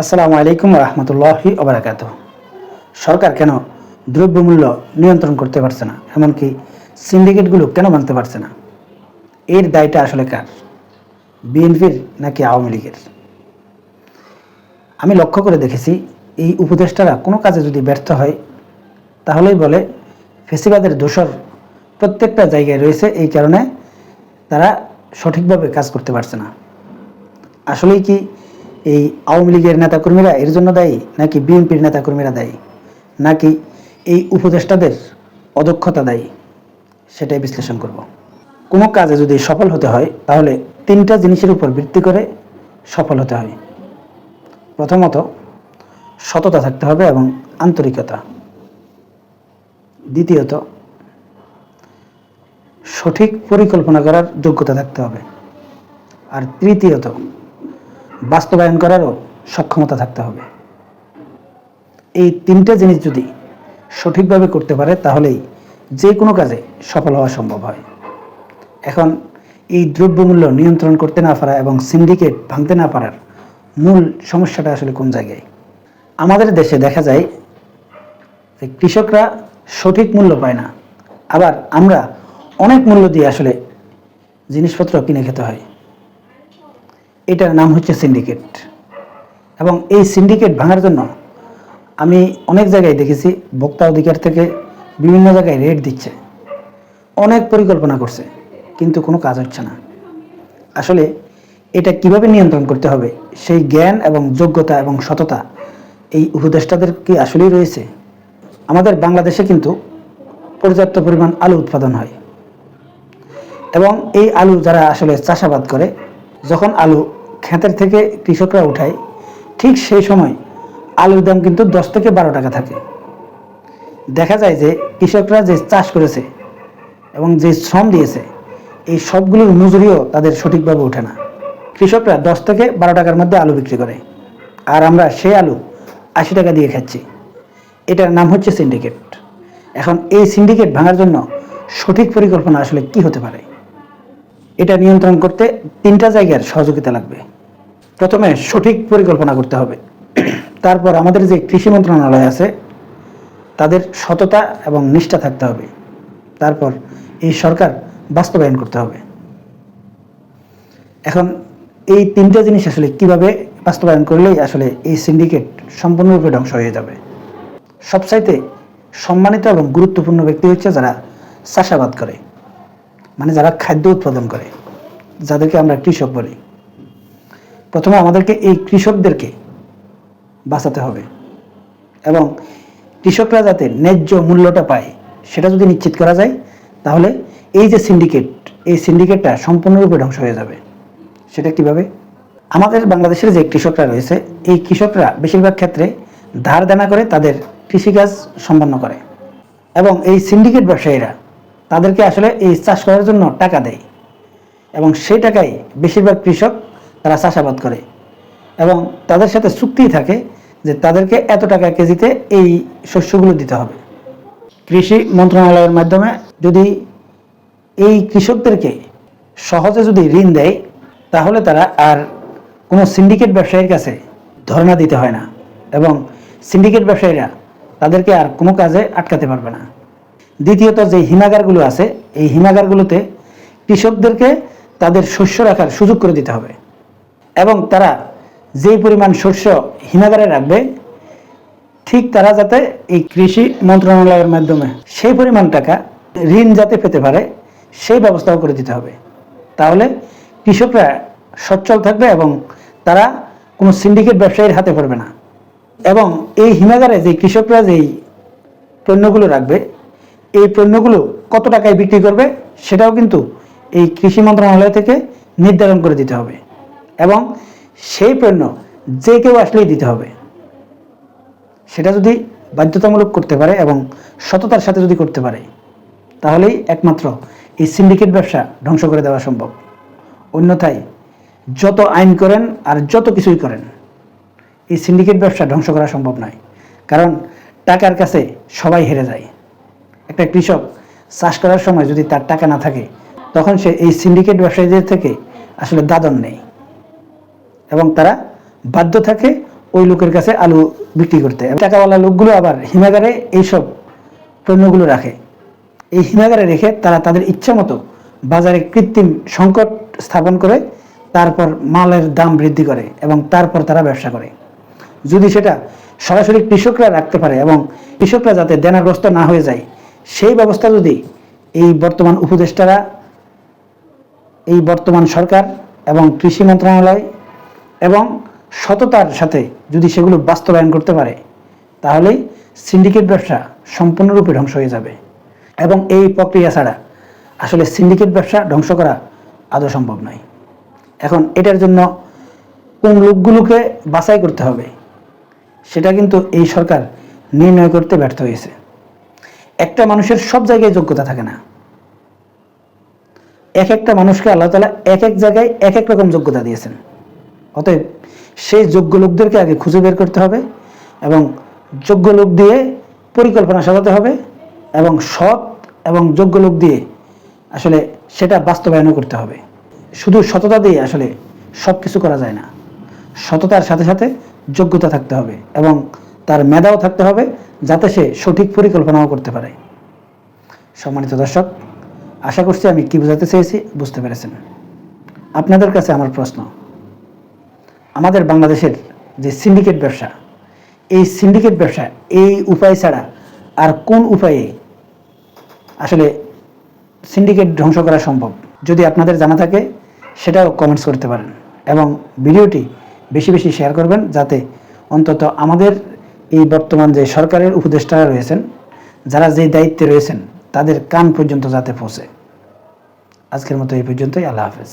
আসসালামু আলাইকুম রহমতুল্লাহি ওবারাকাত। সরকার কেন দ্রব্যমূল্য নিয়ন্ত্রণ করতে পারছে না, এমনকি সিন্ডিকেটগুলো কেন ভাঙতে পারছে না? এর দায়টা আসলে কার? বিএনপির নাকি আওয়ামী লীগের? আমি লক্ষ্য করে দেখেছি, এই উপদেষ্টারা কোনো কাজে যদি ব্যর্থ হয় তাহলেই বলে ফেসিবাদের দোসর প্রত্যেকটা জায়গায় রয়েছে, এই কারণে তারা সঠিকভাবে কাজ করতে পারছে না। আসলেই কি এই আওয়ামী লীগের নেতাকর্মীরা এর জন্য দায়ী, নাকি বিএনপির নেতাকর্মীরা দায়ী, নাকি এই উপদেষ্টাদের অদক্ষতা দায়ী? সেটাই বিশ্লেষণ করব। কোনো কাজে যদি সফল হতে হয় তাহলে তিনটা জিনিসের উপর ভিত্তি করে সফল হতে হয়। প্রথমত, সততা থাকতে হবে এবং আন্তরিকতা। দ্বিতীয়ত, সঠিক পরিকল্পনা করার যোগ্যতা থাকতে হবে। আর তৃতীয়ত, বাস্তবায়ন করারও সক্ষমতা থাকতে হবে। এই তিনটে জিনিস যদি সঠিকভাবে করতে পারে তাহলেই যে কোনো কাজে সফল হওয়া সম্ভব হয়। এখন এই দ্রব্যমূল্য নিয়ন্ত্রণ করতে না পারা এবং সিন্ডিকেট ভাঙতে না পারার মূল সমস্যাটা আসলে কোন জায়গায়? আমাদের দেশে দেখা যায় যে কৃষকরা সঠিক মূল্য পায় না, আবার আমরা অনেক মূল্য দিয়ে আসলে জিনিসপত্র কিনে খেতে হয়। এটার নাম হচ্ছে সিন্ডিকেট। এবং এই সিন্ডিকেট ভাঙার জন্য আমি অনেক জায়গায় দেখেছি, ভোক্তা অধিকার থেকে বিভিন্ন জায়গায় রেট দিচ্ছে, অনেক পরিকল্পনা করছে, কিন্তু কোনো কাজ হচ্ছে না। আসলে এটা কিভাবে নিয়ন্ত্রণ করতে হবে সেই জ্ঞান এবং যোগ্যতা এবং সততা এই উপদেষ্টাদের কি আসলেই রয়েছে? আমাদের বাংলাদেশে কিন্তু পর্যাপ্ত পরিমাণ আলু উৎপাদন হয়, এবং এই আলু যারা আসলে চাষাবাদ করে, যখন আলু ক্ষেতের থেকে কৃষকরা উঠায়, ঠিক সেই সময় আলুর দাম কিন্তু 10 থেকে 12 টাকা থাকে। দেখা যায় যে কৃষকরা যে চাষ করেছে এবং যে শ্রম দিয়েছে, এই সবগুলোর মজুরিও তাদের সঠিকভাবে ওঠে না। কৃষকরা 10 থেকে 12 টাকার মধ্যে আলু বিক্রি করে, আর আমরা সেই আলু 80 টাকা দিয়ে খাচ্ছি। এটার নাম হচ্ছে সিন্ডিকেট। এখন এই সিন্ডিকেট ভাঙার জন্য সঠিক পরিকল্পনা আসলে কি হতে পারে? এটা নিয়ন্ত্রণ করতে তিনটা জায়গার সহযোগিতা লাগবে। প্রথমে সঠিক পরিকল্পনা করতে হবে। তারপর আমাদের যে কৃষি মন্ত্রণালয় আছে তাদের সততা এবং নিষ্ঠা থাকতে হবে। তারপর এই সরকার বাস্তবায়ন করতে হবে। এখন এই তিনটা জিনিস আসলে কিভাবে বাস্তবায়ন করলেই আসলে এই সিন্ডিকেট সম্পূর্ণরূপে ধ্বংস হয়ে যাবে? সবচাইতে সম্মানিত এবং গুরুত্বপূর্ণ ব্যক্তি হচ্ছে যারা চাষাবাদ করে, মানে যারা খাদ্য উৎপাদন করে, যাদেরকে আমরা কৃষক বলি। প্রথমে আমাদেরকে এই কৃষকদেরকে বাঁচাতে হবে, এবং কৃষকরা যাতে ন্যায্য মূল্যটা পায় সেটা যদি নিশ্চিত করা যায় তাহলে এই যে সিন্ডিকেট, এই সিন্ডিকেটটা সম্পূর্ণরূপে ধ্বংস হয়ে যাবে। সেটা কিভাবে? আমাদের বাংলাদেশের যে কৃষকরা রয়েছে, এই কৃষকরা বেশিরভাগ ক্ষেত্রে ধার দেনা করে তাদের কৃষিকাজ সম্পন্ন করে, এবং এই সিন্ডিকেট ব্যবসায়ীরা তাদেরকে আসলে এই চাষ করার জন্য টাকা দেয়, এবং সেই টাকায় বেশিরভাগ কৃষক তারা চাষাবাদ করে, এবং তাদের সাথে চুক্তি থাকে যে তাদেরকে এত টাকা কেজিতে এই শস্যগুলো দিতে হবে। কৃষি মন্ত্রণালয়ের মাধ্যমে যদি এই কৃষকদেরকে সহজে যদি ঋণ দেয় তাহলে তারা আর কোনো সিন্ডিকেট ব্যবসায়ীর কাছে ধর্ণা দিতে হয় না, এবং সিন্ডিকেট ব্যবসায়ীরা তাদেরকে আর কোনো কাজে আটকাতে পারবে না। দ্বিতীয়ত, যে হিমাগারগুলো আছে, এই হিমাগারগুলোতে কৃষকদেরকে তাদের শস্য রাখার সুযোগ করে দিতে হবে, এবং তারা যেই পরিমাণ শস্য হিমাগারে রাখবে ঠিক তারা যাতে এই কৃষি মন্ত্রণালয়ের মাধ্যমে সেই পরিমাণ টাকা ঋণ যাতে পেতে পারে সেই ব্যবস্থাও করে দিতে হবে। তাহলে কৃষকরা সচ্ছল থাকবে এবং তারা কোনো সিন্ডিকেট ব্যবসায়ীর হাতে পড়বে না। এবং এই হিমাগারে যে কৃষকরা যেই পণ্যগুলো রাখবে, এই পণ্যগুলো কত টাকায় বিক্রি করবে সেটাও কিন্তু এই কৃষি মন্ত্রণালয় থেকে নির্ধারণ করে দিতে হবে, এবং সেই পণ্য যে কেউ আসলেই দিতে হবে। সেটা যদি বাধ্যতামূলক করতে পারে এবং সততার সাথে যদি করতে পারে তাহলেই একমাত্র এই সিন্ডিকেট ব্যবসা ধ্বংস করে দেওয়া সম্ভব। অন্যথায় যত আইন করেন আর যত কিছুই করেন, এই সিন্ডিকেট ব্যবসা ধ্বংস করা সম্ভব নয়, কারণ টাকার কাছে সবাই হেরে যায়। একটা কৃষক চাষ করার সময় যদি তার টাকা না থাকে তখন সে এই সিন্ডিকেট ব্যবসায়ীদের থেকে আসলে দাদন নেই, এবং তারা বাধ্য থাকে ওই লোকের কাছে আলু বিক্রি করতে। টাকাওয়ালা লোকগুলো আবার হিমাগারে এইসব পণ্যগুলো রাখে। এই হিমাগারে রেখে তারা তাদের ইচ্ছা মতো বাজারে কৃত্রিম সংকট স্থাপন করে তারপর মালের দাম বৃদ্ধি করে এবং তারপর তারা ব্যবসা করে। যদি সেটা সরাসরি কৃষকরা রাখতে পারে এবং কৃষকরা যাতে দেনাগ্রস্ত না হয়ে যায়, সেই ব্যবস্থা যদি এই বর্তমান উপদেষ্টারা, এই বর্তমান সরকার এবং কৃষি মন্ত্রণালয় এবং সততার সাথে যদি সেগুলো বাস্তবায়ন করতে পারে, তাহলেই সিন্ডিকেট ব্যবসা সম্পূর্ণরূপে ধ্বংস হয়ে যাবে। এবং এই প্রক্রিয়া ছাড়া আসলে সিন্ডিকেট ব্যবসা ধ্বংস করা আদৌ সম্ভব নয়। এখন এটার জন্য কোন লোকগুলোকে বাছাই করতে হবে সেটা কিন্তু এই সরকার নির্ণয় করতে ব্যর্থ হয়েছে। একটা মানুষের সব জায়গায় যোগ্যতা থাকে না। এক একটা মানুষকে আল্লাহ তাআলা এক এক জায়গায় এক এক রকম যোগ্যতা দিয়েছেন। অতএব সেই যোগ্য লোকদেরকে আগে খুঁজে বের করতে হবে এবং যোগ্য লোক দিয়ে পরিকল্পনা সাজাতে হবে এবং সৎ এবং যোগ্য লোক দিয়ে আসলে সেটা বাস্তবায়নও করতে হবে। শুধু সততা দিয়ে আসলে সব কিছু করা যায় না। সততার সাথে সাথে যোগ্যতা থাকতে হবে এবং তার মেধাও থাকতে হবে, যাতে সে সঠিক পরিকল্পনাও করতে পারে। সম্মানিত দর্শক, আশা করছি আমি কি বোঝাতে চেয়েছি বুঝতে পেরেছেন। আপনাদের কাছে আমার প্রশ্ন, আমাদের বাংলাদেশের যে সিন্ডিকেট ব্যবসা, এই সিন্ডিকেট ব্যবসা এই উপায় ছাড়া আর কোন উপায়ে আসলে সিন্ডিকেট ধ্বংস করা সম্ভব? যদি আপনাদের জানা থাকে সেটাও কমেন্টস করতে পারেন এবং ভিডিওটি বেশি বেশি শেয়ার করবেন, যাতে অন্তত আমাদের এই বর্তমান যে সরকারের উপদেষ্টারা রয়েছেন, যারা যে দায়িত্বে রয়েছেন, তাদের কান পর্যন্ত যাতে পৌঁছে। আজকের মতো এই পর্যন্তই। আল্লাহ হাফেজ।